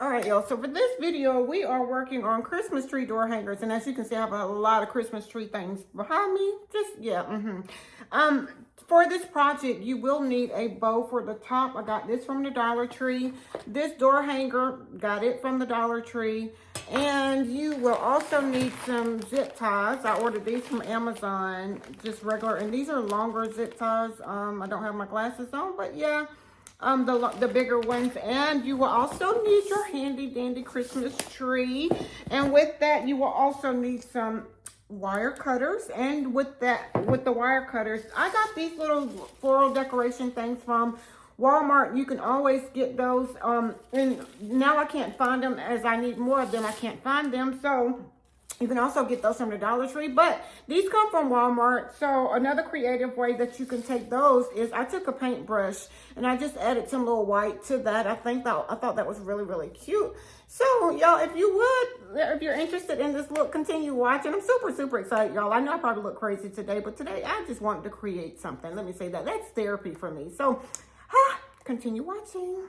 All right, y'all. So for this video, we are working on Christmas tree door hangers. And as you can see, I have a lot of Christmas tree things behind me. Just, yeah. For this project, you will need a bow for the top. I got this from the Dollar Tree. This door hanger, got it from the Dollar Tree. And you will also need some zip ties. I ordered these from Amazon, just regular. And these are longer zip ties. I don't have my glasses on, but yeah. The bigger ones, and you will also need your handy dandy Christmas tree, and with that you will also need some wire cutters. And with the wire cutters, I got these little floral decoration things from Walmart. You can always get those, and now I can't find them. As I need more of them, I can't find them, so you can also get those from the Dollar Tree, but these come from Walmart. So another creative way that you can take those is I took a paintbrush and I just added some little white to that. I thought that was really, really cute. So y'all, if you're interested in this look, continue watching. I'm super, super excited, y'all. I know I probably look crazy today, but today I just wanted to create something. Let me say that. That's therapy for me. So continue watching.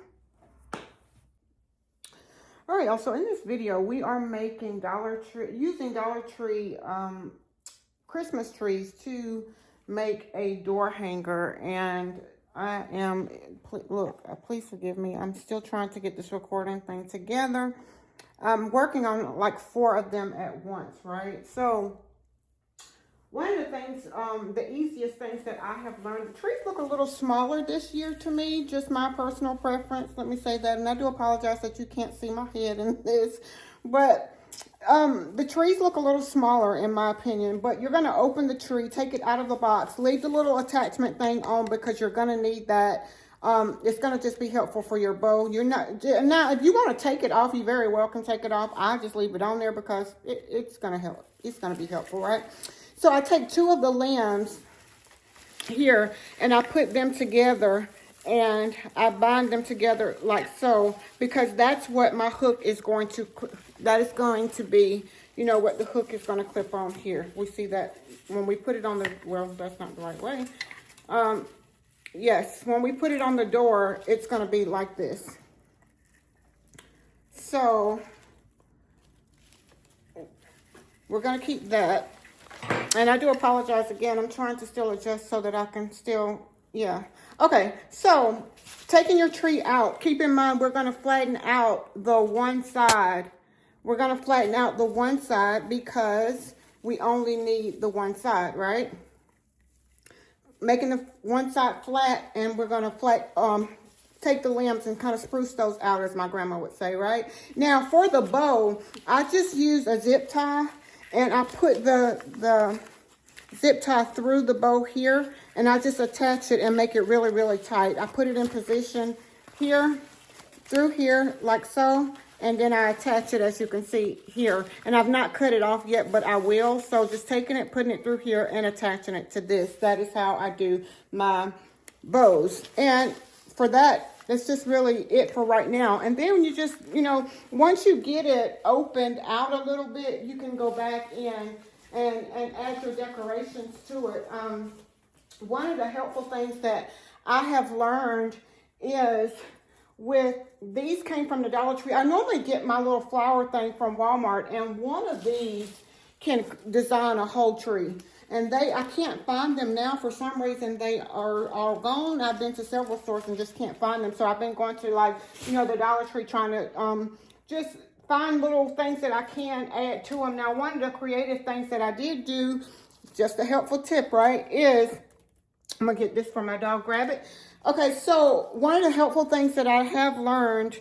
All right, also in this video, we are making using Dollar Tree Christmas trees to make a door hanger. And I am, look, please forgive me. I'm still trying to get this recording thing together. I'm working on like 4 of them at once, right? So one of the things, the easiest things that I have learned, the trees look a little smaller this year to me, just my personal preference. Let me say that. And I do apologize that you can't see my head in this, but the trees look a little smaller in my opinion. But you're going to open the tree, take it out of the box, leave the little attachment thing on because you're going to need that. It's going to just be helpful for your bow. Now, if you want to take it off, you very well can take it off. I just leave it on there because it's going to help. It's going to be helpful, right? So I take 2 of the limbs here and I put them together and I bind them together like so, because that's what my hook is going to, that is going to be, you know, what the hook is going to clip on here. We see that when we put it on the, well, that's not the right way. Yes, when we put it on the door, it's going to be like this. So we're going to keep that. And I do apologize again. I'm trying to still adjust so that I can still, yeah. Okay, so taking your tree out, keep in mind we're going to flatten out the one side. We're going to flatten out the one side because we only need the one side, right? Making the one side flat, and we're going to take the limbs and kind of spruce those out, as my grandma would say, right? Now, for the bow, I just use a zip tie. And I put the zip tie through the bow here, and I just attach it and make it really, really tight. I put it in position here, through here, like so, and then I attach it, as you can see here. And I've not cut it off yet, but I will. So just taking it, putting it through here, and attaching it to this. That is how I do my bows. And for that, that's just really it for right now. And then you just, you know, once you get it opened out a little bit, you can go back in and add your decorations to it. One of the helpful things that I have learned is with these came from the Dollar Tree. I normally get my little flower thing from Walmart, and one of these can design a whole tree. And I can't find them now. For some reason, they are all gone. I've been to several stores and just can't find them. So I've been going to, like, you know, the Dollar Tree, trying to just find little things that I can add to them. Now, one of the creative things that I did do, just a helpful tip, right, is, I'm going to get this for my dog, grab it. Okay, so one of the helpful things that I have learned,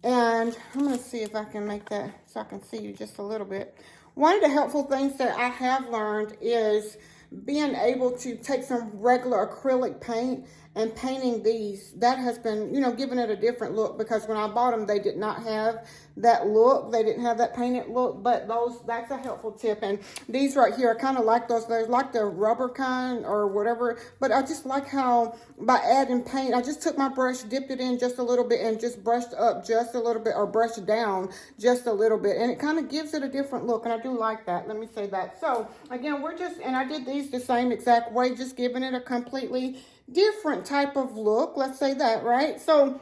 and I'm going to see if I can make that so I can see you just a little bit. One of the helpful things that I have learned is being able to take some regular acrylic paint and painting these. That has been, you know, giving it a different look, because when I bought them, they did not have that look. They didn't have that painted look, but that's a helpful tip. And these right here, I kind of like those. They're like the rubber kind or whatever, but I just like how by adding paint, I just took my brush, dipped it in just a little bit, and just brushed up just a little bit, or brushed down just a little bit. And it kind of gives it a different look, and I do like that. Let me say that. So again, and I did these the same exact way, just giving it a completely different type of look. Let's say that, right? So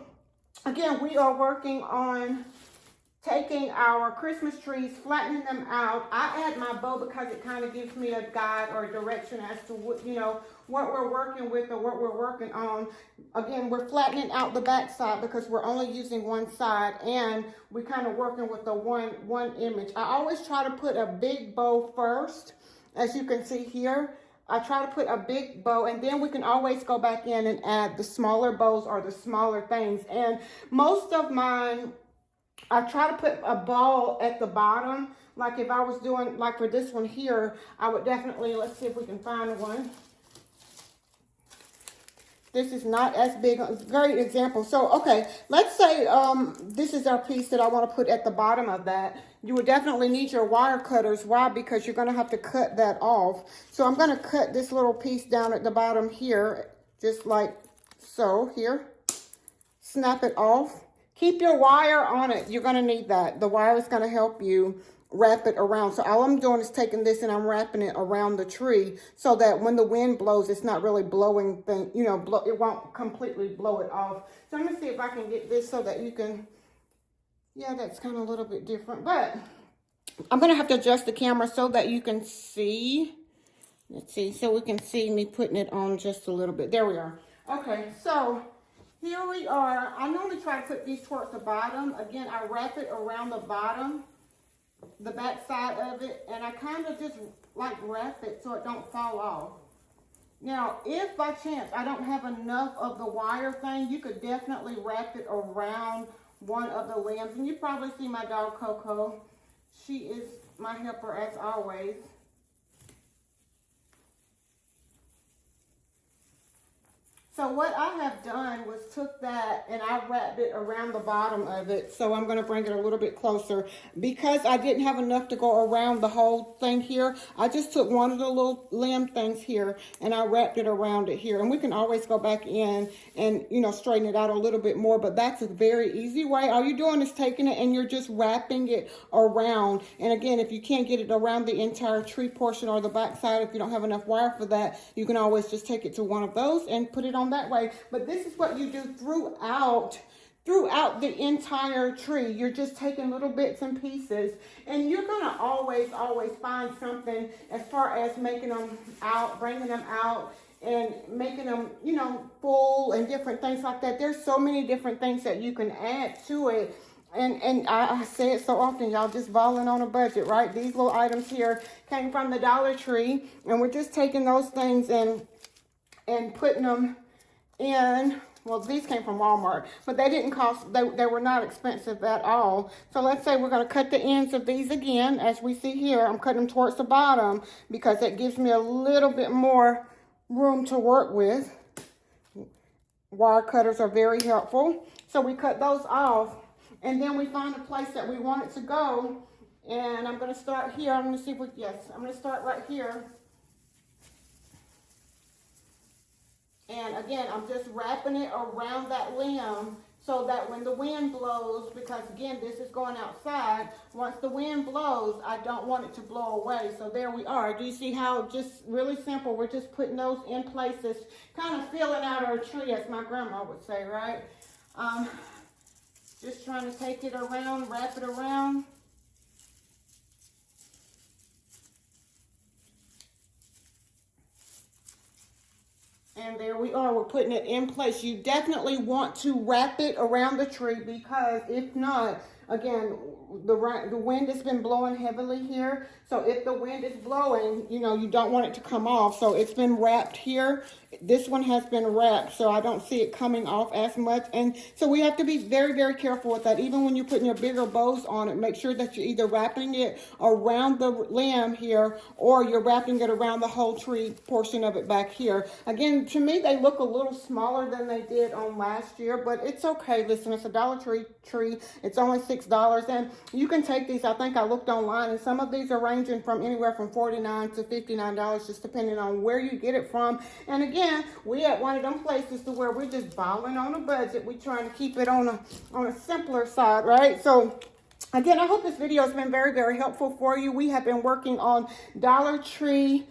again, we are working on taking our Christmas trees, flattening them out. I add my bow because it kind of gives me a guide or a direction as to what, you know, what we're working with or what we're working on. Again, we're flattening out the back side because we're only using one side, and we're kind of working with the one image. I always try to put a big bow first, as you can see here. I try to put a big bow, and then we can always go back in and add the smaller bows or the smaller things. And most of mine, I try to put a ball at the bottom. Like if I was doing, like for this one here, I would definitely, let's see if we can find one. This is not as big, it's a great example. So, okay, let's say this is our piece that I want to put at the bottom of that. You would definitely need your wire cutters. Why? Because you're going to have to cut that off. So I'm going to cut this little piece down at the bottom here, just like so here. Snap it off. Keep your wire on it. You're going to need that. The wire is going to help you wrap it around. So all I'm doing is taking this and I'm wrapping it around the tree so that when the wind blows, it's not really blowing thing, you know, it won't completely blow it off. So I'm going to see if I can get this so that you can, yeah, that's kind of a little bit different, but I'm going to have to adjust the camera so that you can see. Let's see, so we can see me putting it on just a little bit. There we are. Okay, so here we are. I normally try to put these towards the bottom. Again, I wrap it around the bottom, the back side of it, and I kind of just like wrap it so it don't fall off. Now, if by chance I don't have enough of the wire thing, you could definitely wrap it around one of the limbs. And you probably see my dog Coco. She is my helper as always. So what I have done was took that and I wrapped it around the bottom of it. So I'm going to bring it a little bit closer. Because I didn't have enough to go around the whole thing here, I just took one of the little limb things here and I wrapped it around it here. And we can always go back in and, you know, straighten it out a little bit more. But that's a very easy way. All you're doing is taking it and you're just wrapping it around. And again, if you can't get it around the entire tree portion or the back side, if you don't have enough wire for that, you can always just take it to one of those and put it on that way. But this is what you do throughout the entire tree. You're just taking little bits and pieces, and you're gonna always find something as far as making them out, bringing them out, and making them, you know, full and different things like that. There's so many different things that you can add to it. And I say it so often, y'all, just balling on a budget, right? These little items here came from the Dollar Tree, and we're just taking those things and putting them in. Well, these came from Walmart, but they didn't cost, they were not expensive at all. So let's say we're going to cut the ends of these again. As we see here, I'm cutting them towards the bottom because it gives me a little bit more room to work with. Wire cutters are very helpful. So we cut those off, and then we find a place that we want it to go. And I'm going to start here. I'm going to see what, yes, I'm going to start right here. And again, I'm just wrapping it around that limb so that when the wind blows, because again, this is going outside, once the wind blows, I don't want it to blow away. So there we are. Do you see how just really simple? We're just putting those in places, kind of filling out our tree, as my grandma would say, right? Just trying to take it around, wrap it around. And there we are, we're putting it in place. You definitely want to wrap it around the tree, because if not, again, the wind has been blowing heavily here. So if the wind is blowing, you know, you don't want it to come off. So it's been wrapped here. This one has been wrapped, so I don't see it coming off as much. And so we have to be very, very careful with that. Even when you're putting your bigger bows on it, make sure that you're either wrapping it around the limb here, or you're wrapping it around the whole tree portion of it back here. Again, to me, they look a little smaller than they did on last year, but it's okay. Listen, it's a Dollar Tree. It's only $6, and you can take these. I think I looked online, and some of these are ranging from anywhere from $49 to $59, just depending on where you get it from. And again, we at one of them places to where we're just balling on a budget. We're trying to keep it on a simpler side, right? So again, I hope this video has been very, very helpful for you. We have been working on Dollar Tree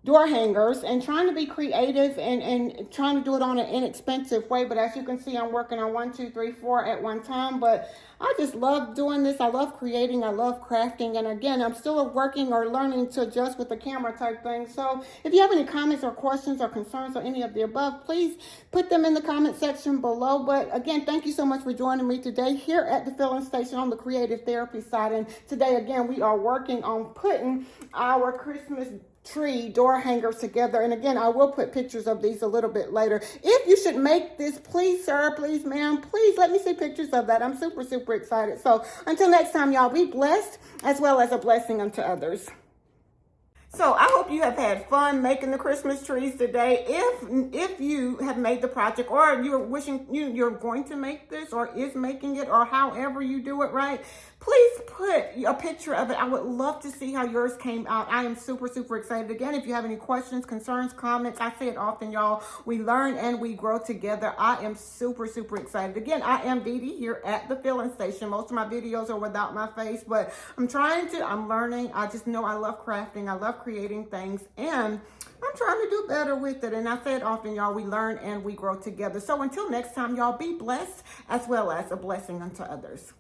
door hangers and trying to be creative and trying to do it on an inexpensive way. But as you can see, I'm working on 1, 2, 3, 4 at one time. But I just love doing this. I love creating. I love crafting. And again, I'm still working or learning to adjust with the camera type thing. So if you have any comments or questions or concerns or any of the above, please put them in the comment section below. But again, thank you so much for joining me today here at the filling station on the creative therapy side. And today, again, we are working on putting our Christmas tree door hangers together. And again, I will put pictures of these a little bit later. If you should make this, please sir, please ma'am, please let me see pictures of that. I'm super excited. So until next time, y'all, be blessed as well as a blessing unto others. So I hope you have had fun making the Christmas trees today. If you have made the project, or you're wishing you're going to make this, or is making it, or however you do it, right, please put a picture of it. I would love to see how yours came out. I am super excited. Again, if you have any questions, concerns, comments, I say it often, y'all, we learn and we grow together. I am super excited. Again, I am Dee Dee here at the filling station. Most of my videos are without my face, but I'm learning. I just know I love crafting. I love creating things, and I'm trying to do better with it. And I say it often, y'all, we learn and we grow together. So until next time, y'all, be blessed as well as a blessing unto others.